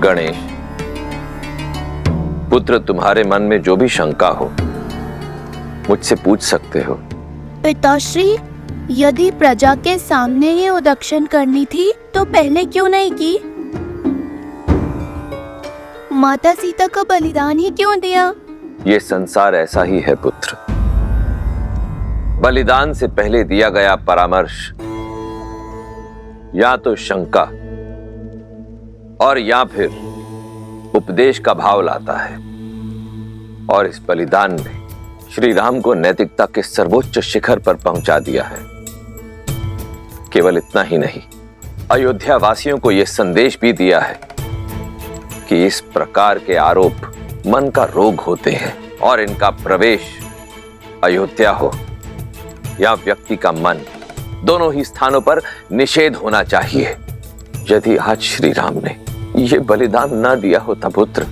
गणेश, पुत्र तुम्हारे मन में जो भी शंका हो मुझसे पूछ सकते हो। पिताश्री, यदि प्रजा के सामने ये उदक्षिण करनी थी तो पहले क्यों नहीं की? माता सीता का बलिदान ही क्यों दिया? ये संसार ऐसा ही है पुत्र। बलिदान से पहले दिया गया परामर्श या तो शंका और या फिर उपदेश का भाव लाता है, और इस बलिदान ने श्री राम को नैतिकता के सर्वोच्च शिखर पर पहुंचा दिया है। केवल इतना ही नहीं, अयोध्या वासियों को यह संदेश भी दिया है कि इस प्रकार के आरोप मन का रोग होते हैं और इनका प्रवेश अयोध्या हो या व्यक्ति का मन, दोनों ही स्थानों पर निषेध होना चाहिए। यदि आज श्री राम ने यह बलिदान न दिया होता पुत्र,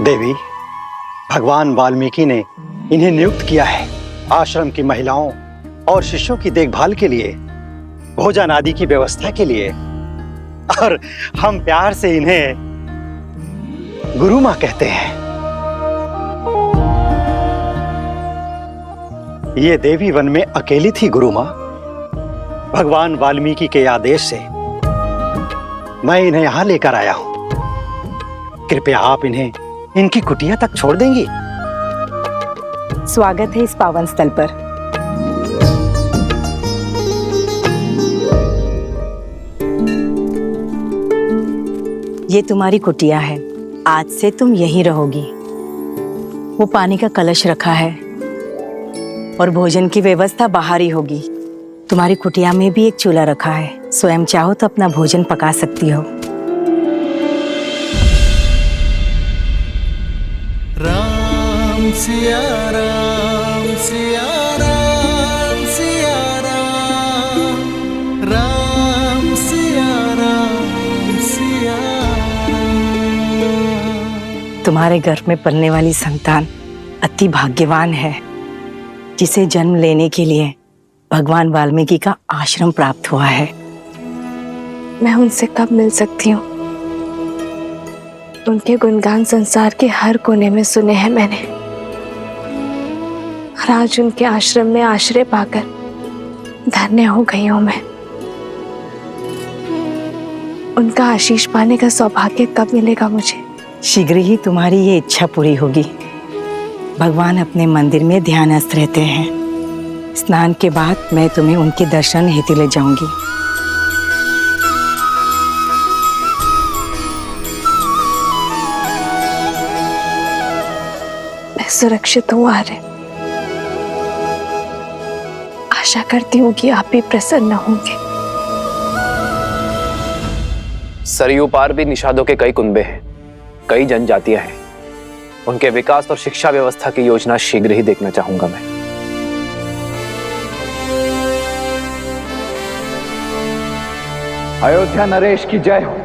देवी, भगवान वाल्मीकि ने इन्हें नियुक्त किया है आश्रम की महिलाओं और शिष्यों की देखभाल के लिए, भोजन आदि की व्यवस्था के लिए, और हम प्यार से इन्हें गुरु मां कहते हैं। ये देवी वन में अकेली थी गुरु मां। भगवान वाल्मीकि के आदेश से मैं इन्हें यहां लेकर आया हूं। कृपया आप इन्हें इनकी कुटिया तक छोड़ देंगी? स्वागत है इस पावन स्थल पर। ये तुम्हारी कुटिया है, आज से तुम यहीं रहोगी। वो पानी का कलश रखा है और भोजन की व्यवस्था बाहर ही होगी। तुम्हारी कुटिया में भी एक चूल्हा रखा है, स्वयं चाहो तो अपना भोजन पका सकती हो। राम सिया राम सिया राम सिया राम, राम सिया राम सिया राम। तुम्हारे घर में पलने वाली संतान अति भाग्यवान है, जिसे जन्म लेने के लिए भगवान वाल्मीकि का आश्रम प्राप्त हुआ है। मैं उनसे कब मिल सकती हूँ? उनके गुणगान संसार के हर कोने में सुने हैं मैंने, और आज उनके आश्रम में आश्रय पाकर धन्य हो गई हूं मैं। उनका आशीष पाने का सौभाग्य कब मिलेगा मुझे? शीघ्र ही तुम्हारी ये इच्छा पूरी होगी। भगवान अपने मंदिर में ध्यानस्थ रहते हैं। स्नान के बाद मैं तुम्हें उनके दर्शन हेतु ले जाऊंगी। मैं सुरक्षित हूँ आर्य। आशा करती हूँ कि आप भी प्रसन्न होंगे। सरयू पार भी निषादों के कई कुनबे हैं, कई जनजातियां हैं। उनके विकास और शिक्षा व्यवस्था की योजना शीघ्र ही देखना चाहूंगा मैं। अयोध्या नरेश की जय हो।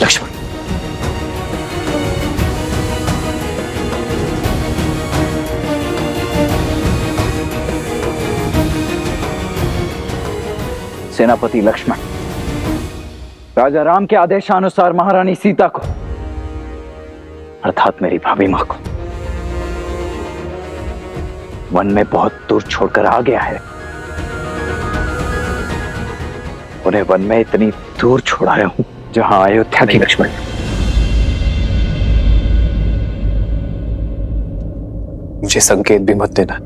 लक्ष्मण, सेनापति लक्ष्मण, राजा राम के आदेशानुसार महारानी सीता को, अर्थात मेरी भाभी मां को, वन में बहुत दूर छोड़कर आ गया है। उन्हें वन में इतनी दूर छोड़ाया हूं जहां अयोध्या की। लक्ष्मण, मुझे संकेत भी मत देना।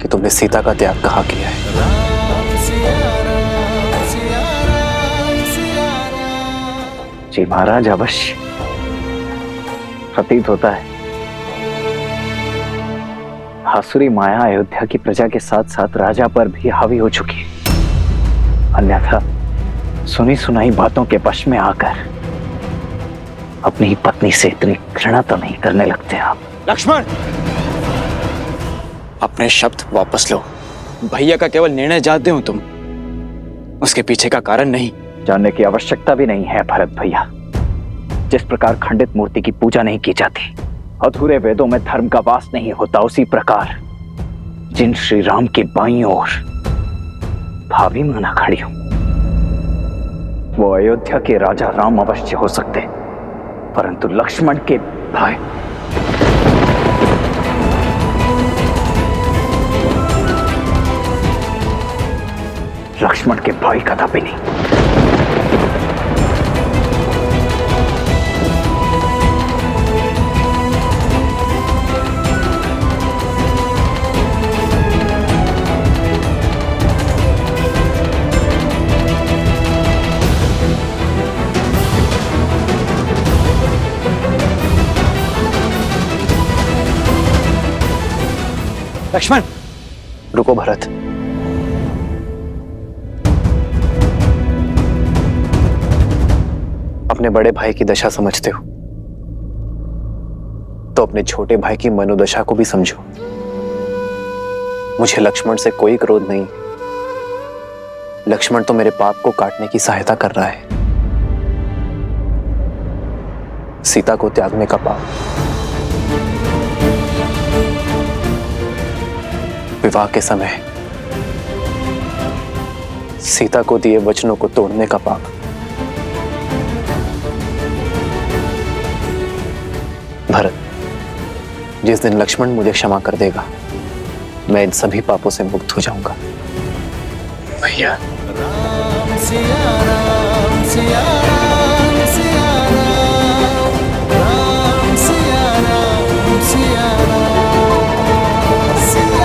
कि तुमने सीता का त्याग कहाँ किया है। जी महाराज, अवश्य प्रतीत होता है आसुरी माया अयोध्या की प्रजा के साथ साथ राजा पर भी हावी हो चुकी है। अन्यथा सुनी सुनाई बातों के वश में आकर अपनी ही पत्नी से इतनी घृणा तो नहीं करने लगते आप। लक्ष्मण, अपने शब्द वापस लो। भैया का केवल निर्णय जानते हो तुम, उसके पीछे का कारण नहीं। जानने की आवश्यकता भी नहीं है भरत भैया। जिस प्रकार खंडित मूर्ति की पूजा नहीं की जाती, अधूरे वेदों में धर्म का वास नहीं होता, उसी प्रकार जिन श्री राम की बाईं ओर भाभी माना खड़ी हूं, वो अयोध्या के राजा राम अवश्य हो सकते, परंतु लक्ष्मण के भाई कदापि नहीं। लक्ष्मण, रुको भरत। अपने बड़े भाई की दशा समझते हो तो अपने छोटे भाई की मनोदशा को भी समझो। मुझे लक्ष्मण से कोई क्रोध नहीं। लक्ष्मण तो मेरे पाप को काटने की सहायता कर रहा है। सीता को त्यागने का पाप, विवाह के समय सीता को दिए वचनों को तोड़ने का पाप, भरत, जिस दिन लक्ष्मण मुझे क्षमा कर देगा, मैं इन सभी पापों से मुक्त हो जाऊंगा। भैया, राम सिया राम सिया राम सिया राम, राम सिया राम सिया राम सिया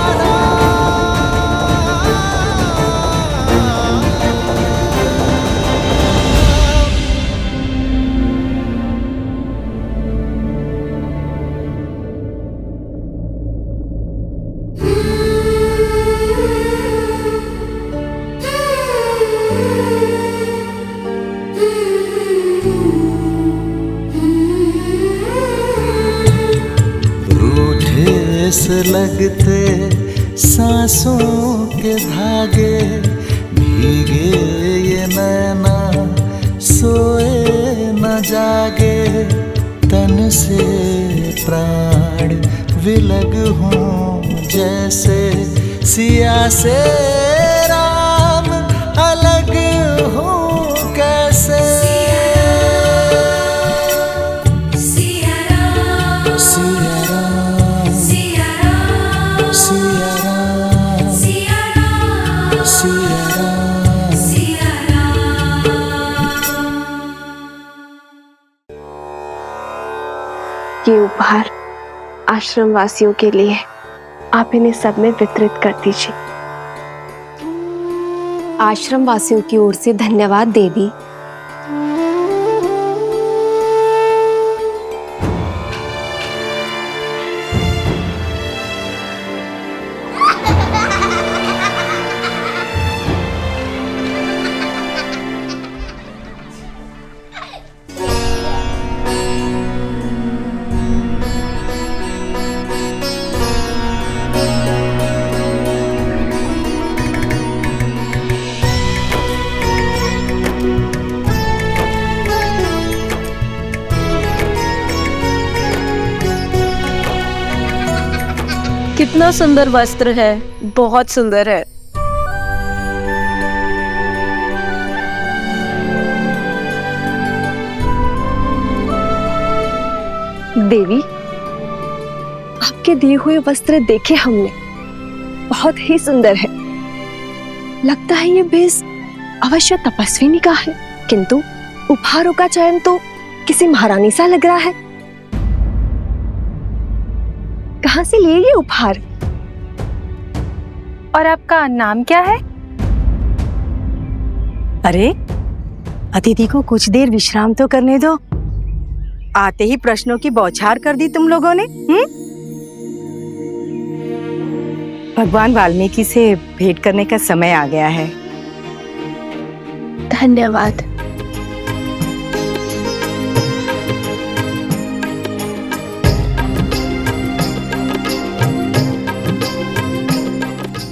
से लगते सांसों के धागे, भीगे ये नैना सोए न जागे, तन से प्राण विलग हों जैसे सिया से राम अलग हों कैसे। सिया राम सिया राम सिया राम सिया राम सिया राम सिया राम। ये उपहार आश्रम वासियों के लिए, आप इन्हें सब में वितरित कर दीजिए। आश्रम वासियों की ओर से धन्यवाद देवी। कितना सुंदर वस्त्र है, बहुत सुंदर है। देवी, आपके दिए हुए वस्त्र देखे हमने, बहुत ही सुंदर है। लगता है ये भेष अवश्य तपस्विनी का है, किंतु उपहारों का चयन तो किसी महारानी सा लग रहा है। कहां से लिए ये उपहार? और आपका नाम क्या है? अरे अतिथि को कुछ देर विश्राम तो करने दो। आते ही प्रश्नों की बौछार कर दी तुम लोगों ने। भगवान वाल्मीकि से भेंट करने का समय आ गया है। धन्यवाद।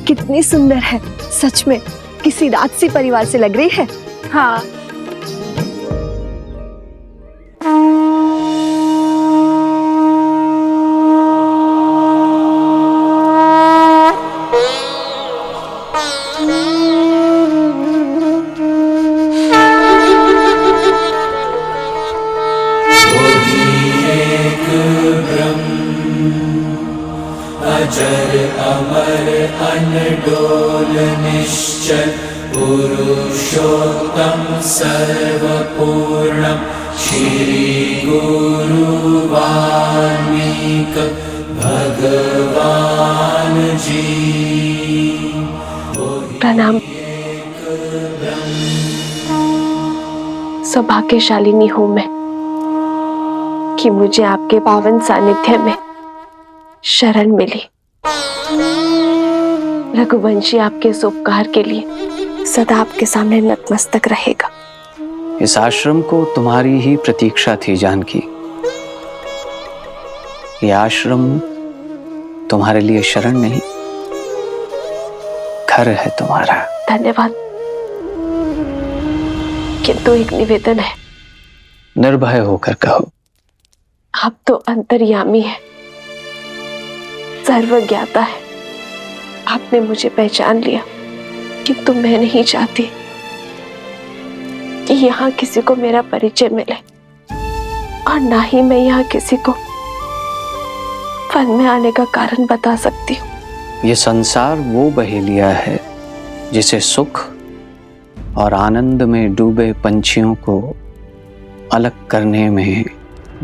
कितनी सुंदर है, सच में किसी राजसी परिवार से लग रही है। हाँ। अजर अमर अनडोल निश्चल पुरुषोत्तम सर्वपूर्णम श्री गुरु वाल्मीकि भगवान जी। प्रणाम। सौभाग्यशालिनी हूं मैं कि मुझे आपके पावन सानिध्य में शरण मिली। रघुवंशी आपके इस उपकार के लिए सदा आपके सामने नतमस्तक रहेगा। इस आश्रम को तुम्हारी ही प्रतीक्षा थी जानकी। यह आश्रम तुम्हारे लिए शरण नहीं, घर है तुम्हारा। धन्यवाद। किंतु एक निवेदन है। निर्भय होकर कहो। आप तो अंतर्यामी है, सर्वज्ञाता है। आपने मुझे पहचान लिया, किंतु मैं नहीं चाहती कि यहाँ किसी को मेरा परिचय मिले, और ना ही मैं यहाँ किसी को वन में आने का कारण बता सकती हूँ। ये संसार वो बहेलिया है जिसे सुख और आनंद में डूबे पंछियों को अलग करने में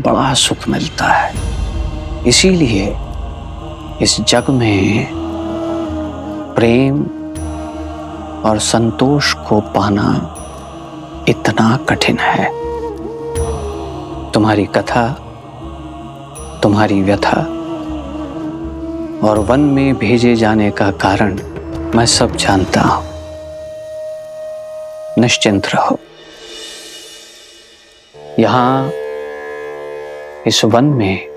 बड़ा सुख मिलता है। इसीलिए इस जग में प्रेम और संतोष को पाना इतना कठिन है। तुम्हारी कथा, तुम्हारी व्यथा और वन में भेजे जाने का कारण मैं सब जानता हूं। निश्चिंत रहो। यहां इस वन में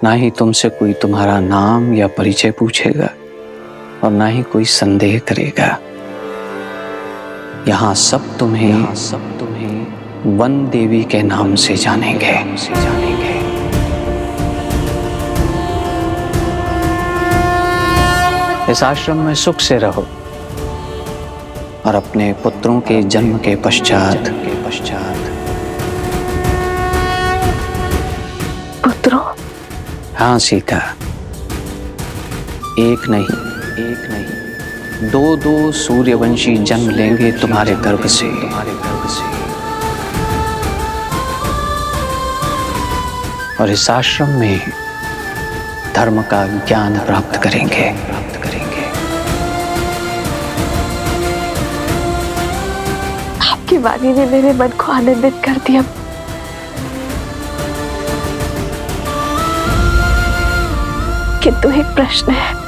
ना ही तुमसे कोई तुम्हारा नाम या परिचय पूछेगा और ना ही कोई संदेह करेगा। यहां सब तुम्हें वन देवी के नाम से जानेंगे। इस आश्रम में सुख से रहो और अपने पुत्रों के जन्म के पश्चात पुत्रों? हाँ सीता, एक नहीं दो सूर्यवंशी जन्म लेंगे तुम्हारे गर्भ से। और इस आश्रम में धर्म का ज्ञान प्राप्त करेंगे। आपकी वाणी ने मेरे मन को आनंदित कर दिया। किंतु एक प्रश्न है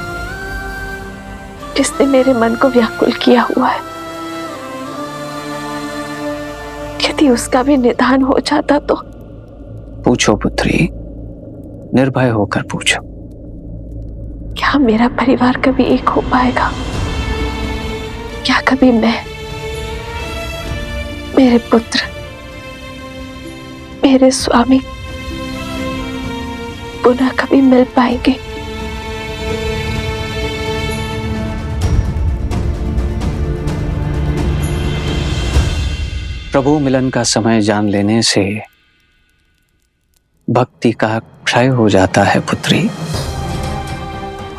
जिसने मेरे मन को व्याकुल किया हुआ है। यदि उसका भी निदान हो जाता तो। पूछो पुत्री, निर्भय होकर पूछो। क्या मेरा परिवार कभी एक हो पाएगा? क्या कभी मैं, मेरे पुत्र, मेरे स्वामी पुनः कभी मिल पाएंगे? प्रभु मिलन का समय जान लेने से भक्ति का क्षय हो जाता है पुत्री,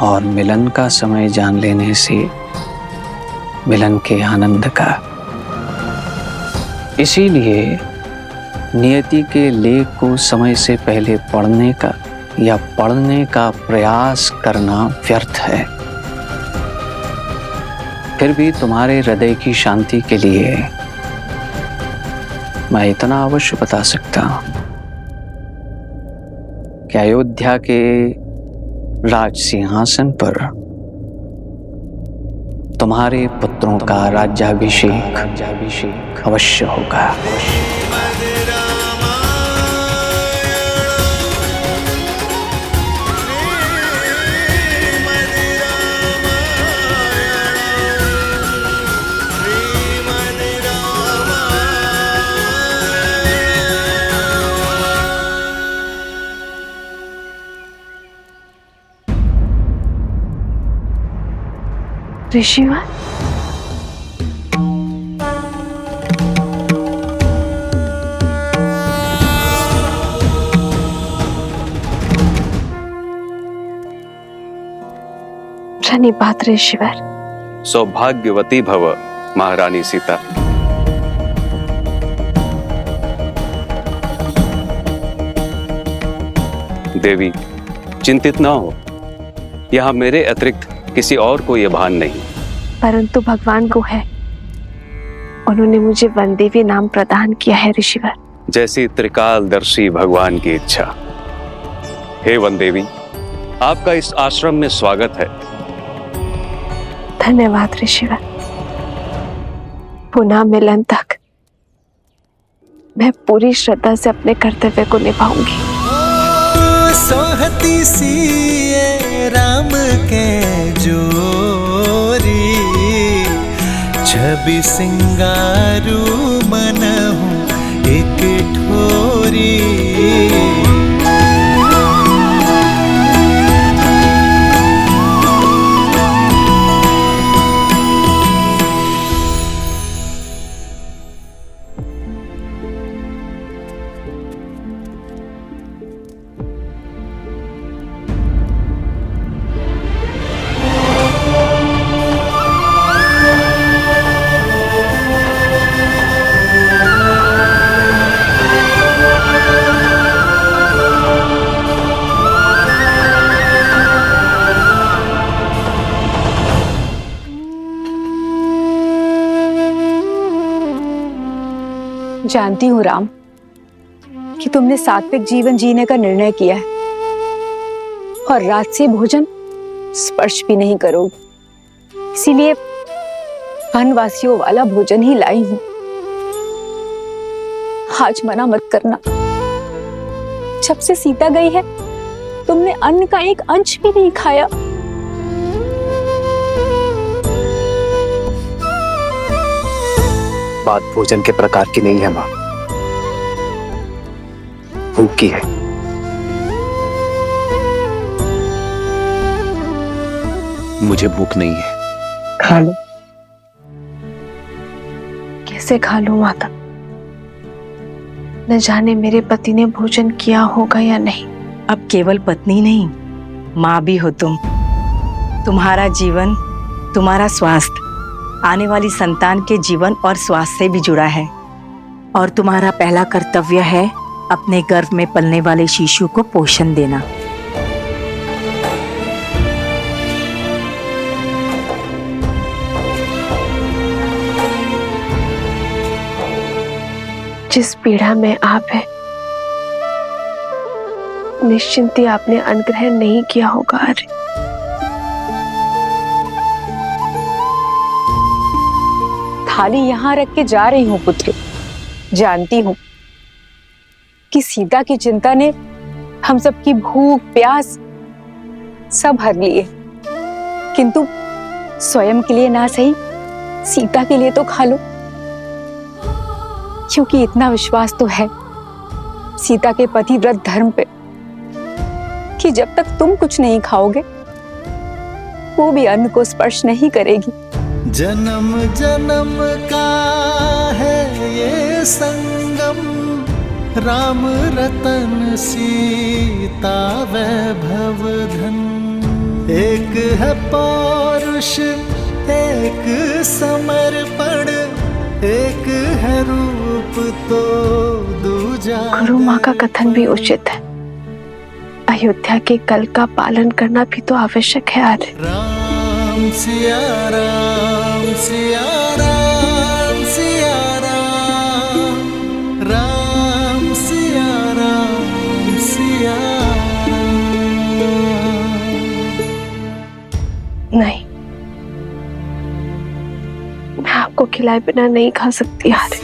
और मिलन का समय जान लेने से मिलन के आनंद का। इसीलिए नियति के लेख को समय से पहले पढ़ने का या पढ़ने का प्रयास करना व्यर्थ है। फिर भी तुम्हारे हृदय की शांति के लिए मैं इतना अवश्य बता सकता हूं कि अयोध्या के राज सिंहासन पर तुम्हारे पुत्रों का राज्याभिषेक अवश्य होगा। ऋषिवर, धन्यवाद ऋषिवर। सौभाग्यवती भव महारानी सीता। देवी चिंतित न हो, यहाँ मेरे अतिरिक्त किसी और को यह भान नहीं। परंतु भगवान को है, उन्होंने मुझे वनदेवी नाम प्रदान किया है ऋषिवर। जैसी त्रिकालदर्शी भगवान की इच्छा। हे वनदेवी, आपका इस आश्रम में स्वागत है। धन्यवाद ऋषिवर। पुनः मिलन तक मैं पूरी श्रद्धा से अपने कर्तव्य को निभाऊंगी। सोहती सी राम के जोरी, छवि सिंगारू मन हूँ एक ठोरी। जानती हूँ राम कि तुमने सात्विक जीवन जीने का निर्णय किया है और राजसी भोजन स्पर्श भी नहीं करोगे, इसीलिए वनवासियों वाला भोजन ही लाई हूँ। आज मना मत करना। जब से सीता गई है तुमने अन्न का एक अंश भी नहीं खाया। बात भोजन के प्रकार की नहीं है मां, भूख की है। मुझे भूख नहीं है। खा लो। कैसे खा लूं माता? न जाने मेरे पति ने भोजन किया होगा या नहीं। अब केवल पत्नी नहीं, माँ भी हो तुम। तुम्हारा जीवन, तुम्हारा स्वास्थ्य आने वाली संतान के जीवन और स्वास्थ्य से भी जुड़ा है और तुम्हारा पहला कर्तव्य है अपने गर्भ में पलने वाले शिशु को पोषण देना। जिस पीड़ा में आप है, निश्चिंत ही आपने अनुग्रह नहीं किया होगा। अरे थाली यहाँ रख के जा रही हूँ पुत्र। जानती हूँ कि सीता की चिंता ने हम सबकी भूख प्यास सब हर लिए, किंतु स्वयं के लिए ना सही, सीता के लिए तो खा लो, क्योंकि इतना विश्वास तो है सीता के पतिव्रत धर्म पे कि जब तक तुम कुछ नहीं खाओगे वो भी अन्न को स्पर्श नहीं करेगी। जन्म जन्म का है ये संगम, राम रतन सीता वैभव धन। एक है पौरुष, एक समर्पण, एक है रूप तो दूजा। गुरु माँ का कथन भी उचित है, अयोध्या के कल का पालन करना भी तो आवश्यक है। आर्य राम राम सिया राम सिया राम सिया राम राम सिया राम सिया नहीं, मैं आपको खिलाए बिना नहीं खा सकती यार।